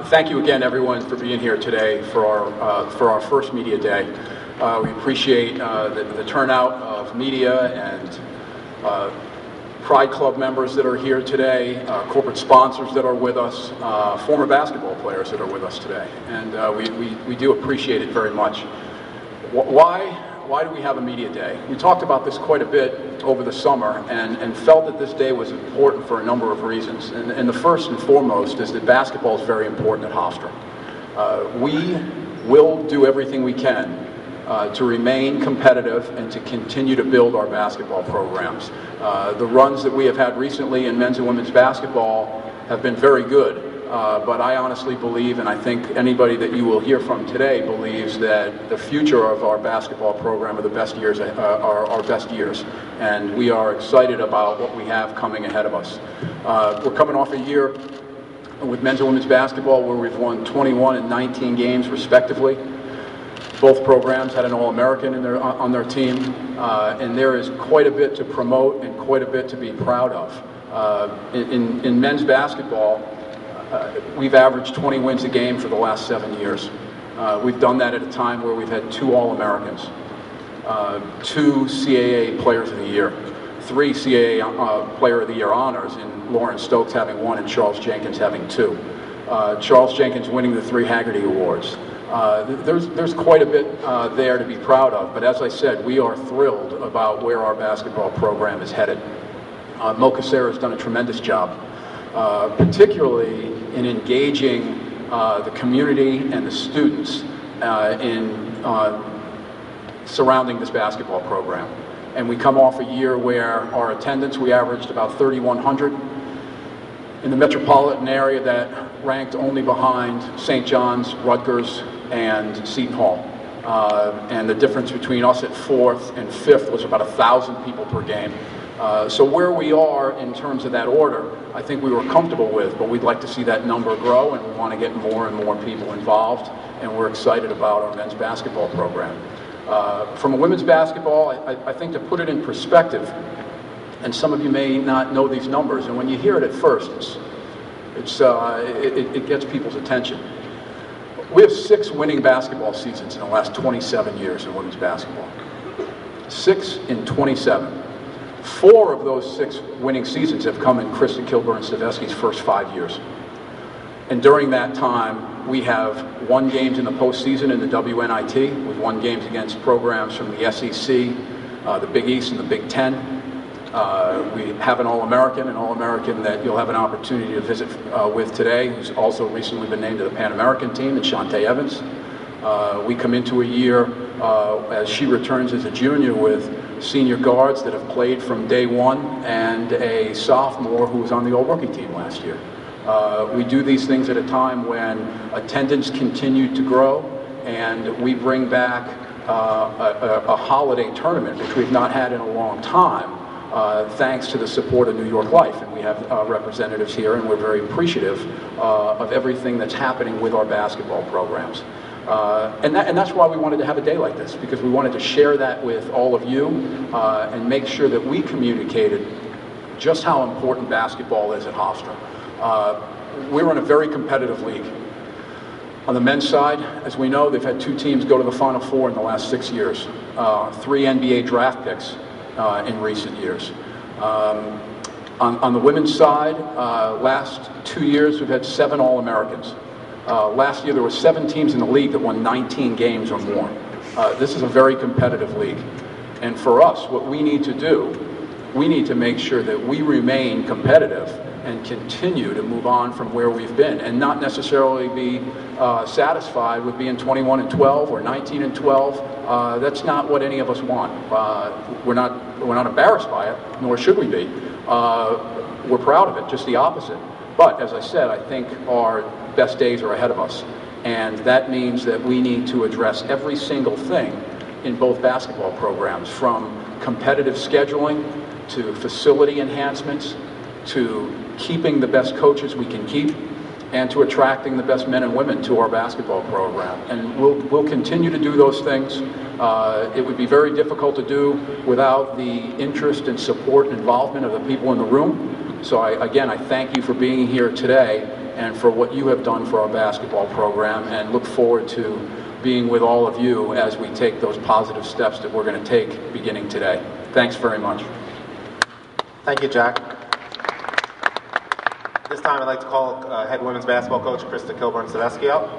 Thank you again, everyone, for being here today for our first media day. We appreciate the turnout of media and Pride Club members that are here today, corporate sponsors that are with us, former basketball players that are with us today, and we do appreciate it very much. Why do we have a media day? We talked about this quite a bit over the summer and felt that this day was important for a number of reasons. And the first and foremost is that basketball is very important at Hofstra. We will do everything we can to remain competitive and to continue to build our basketball programs. The runs that we have had recently in men's and women's basketball have been very good. But I honestly believe, and I think anybody that you will hear from today believes, that the future of our basketball program are the best years, are our best years. And we are excited about what we have coming ahead of us. We're coming off a year with men's and women's basketball where we've won 21 and 19 games respectively. Both programs had an All-American on their team, and there is quite a bit to promote and quite a bit to be proud of. In men's basketball, we've averaged 20 wins a game for the last 7 years. We've done that at a time where we've had 2 All-Americans, 2 CAA Players of the Year, 3 CAA Player of the Year honors, in Lauren Stokes having 1 and Charles Jenkins having 2. Charles Jenkins winning the 3 Haggerty Awards. There's quite a bit there to be proud of, but as I said, we are thrilled about where our basketball program is headed. Mo Cassera has done a tremendous job, particularly in engaging the community and the students in surrounding this basketball program. And we come off a year where our attendance, we averaged about 3,100. In the metropolitan area, that ranked only behind St. John's, Rutgers, and Seton Hall. And the difference between us at 4th and 5th was about 1,000 people per game. So where we are in terms of that order, I think we were comfortable with, but we'd like to see that number grow, and we want to get more and more people involved, and we're excited about our men's basketball program. From a women's basketball, I think to put it in perspective, and some of you may not know these numbers, and when you hear it at first, it gets people's attention. We have 6 winning basketball seasons in the last 27 years in women's basketball. 6 in 27. 4 of those 6 winning seasons have come in Krista Kilburn-Staveski's first 5 years. And during that time, we have won games in the postseason in the WNIT. We've won games against programs from the SEC, the Big East, and the Big Ten. We have an All-American that you'll have an opportunity to visit with today, who's also recently been named to the Pan-American team, and Shantae Evans. We come into a year, as she returns as a junior, with senior guards that have played from day one and a sophomore who was on the All-Rookie team last year. We do these things at a time when attendance continued to grow, and we bring back a holiday tournament, which we've not had in a long time, thanks to the support of New York Life. And we have representatives here, and we're very appreciative of everything that's happening with our basketball programs. And that's why we wanted to have a day like this, because we wanted to share that with all of you and make sure that we communicated just how important basketball is at Hofstra. We're in a very competitive league. On the men's side, as we know, they've had 2 teams go to the Final Four in the last 6 years, 3 NBA draft picks in recent years. On the women's side, last 2 years we've had 7 All-Americans. Last year there were 7 teams in the league that won 19 games or more. This is a very competitive league. And for us, what we need to do, we need to make sure that we remain competitive and continue to move on from where we've been, and not necessarily be satisfied with being 21 and 12 or 19 and 12. That's not what any of us want. We're not embarrassed by it, nor should we be. We're proud of it, just the opposite. But as I said, I think our best days are ahead of us, and that means that we need to address every single thing in both basketball programs, from competitive scheduling to facility enhancements to keeping the best coaches we can keep, and to attracting the best men and women to our basketball program. And we'll continue to do those things. It would be very difficult to do without the interest and support and involvement of the people in the room. So again, I thank you for being here today, and for what you have done for our basketball program, and look forward to being with all of you as we take those positive steps that we're going to take beginning today. Thanks very much. Thank you, Jack. This time I'd like to call head women's basketball coach Krista Kilburn-Sadesky out.